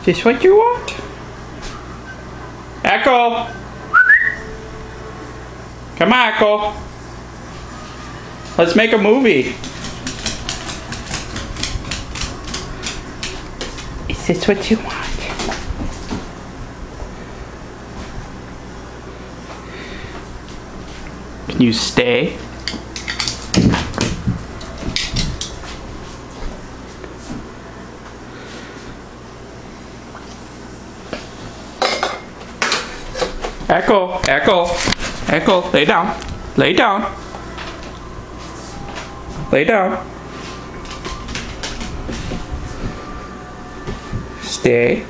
This what you want? Echo! Come on, Echo. Let's make a movie. Is this what you want? Can you stay? Echo, Echo, Echo, lay down, lay down, lay down. Stay.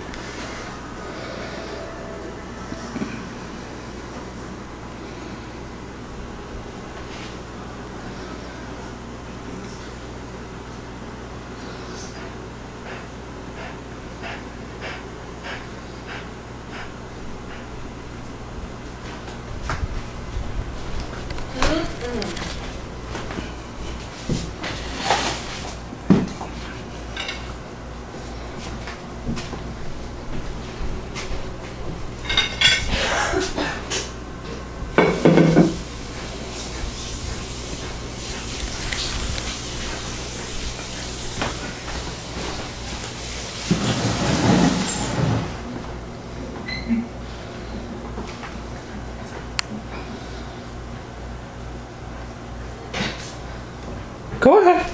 Go ahead.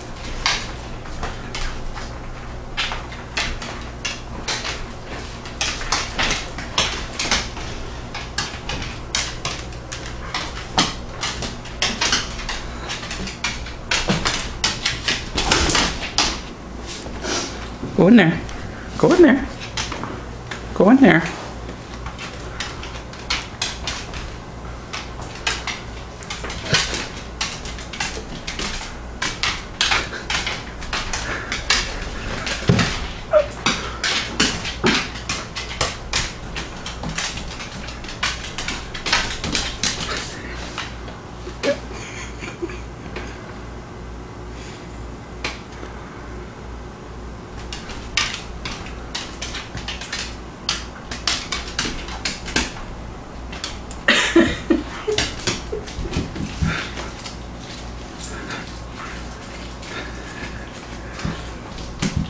Go in there. Go in there. Go in there.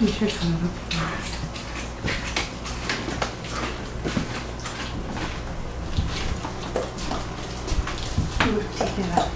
Get your phone up. Take it out.